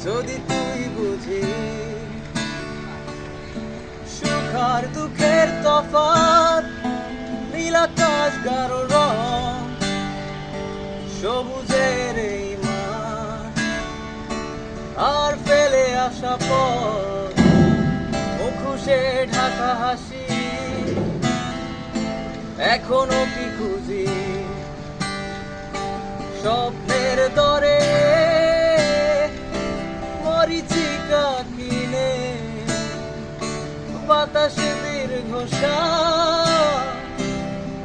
যদি তুই বুঝিস সুখ আর দুঃখের তফাৎ, নীল আকাশ গাঢ় রং, সবুজের এই মাঠ আর ফেলে আসা পথ, মুখোশে ঢাকা হাসি এখনো কি খুঁজি স্বপ্নের দরে মরিচিকা কিনে বাতাসে দীর্ঘ শ্বাস,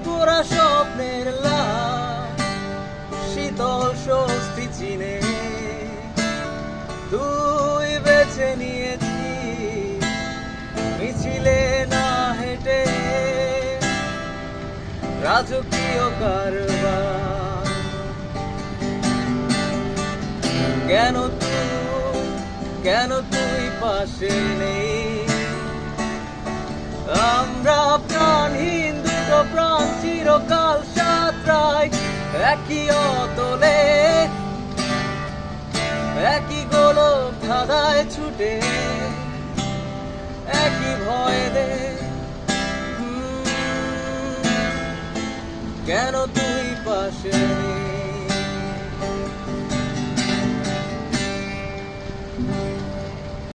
তোরা স্বপ্নের লাশ শীতল স্বস্তি চিনে তুই বেছে নিয়েছিস মিছিলে না হেঁটে রাজকীয় কারবার। কেন তুই পাশে নেই? আমরা প্রাণহীন দুটো প্রাণ চিরকাল সাঁতরাই একই অতলে, একই গোলক ধাঁধায় ছুটে একই ভয় দে। কেন তুই পাশে নেই?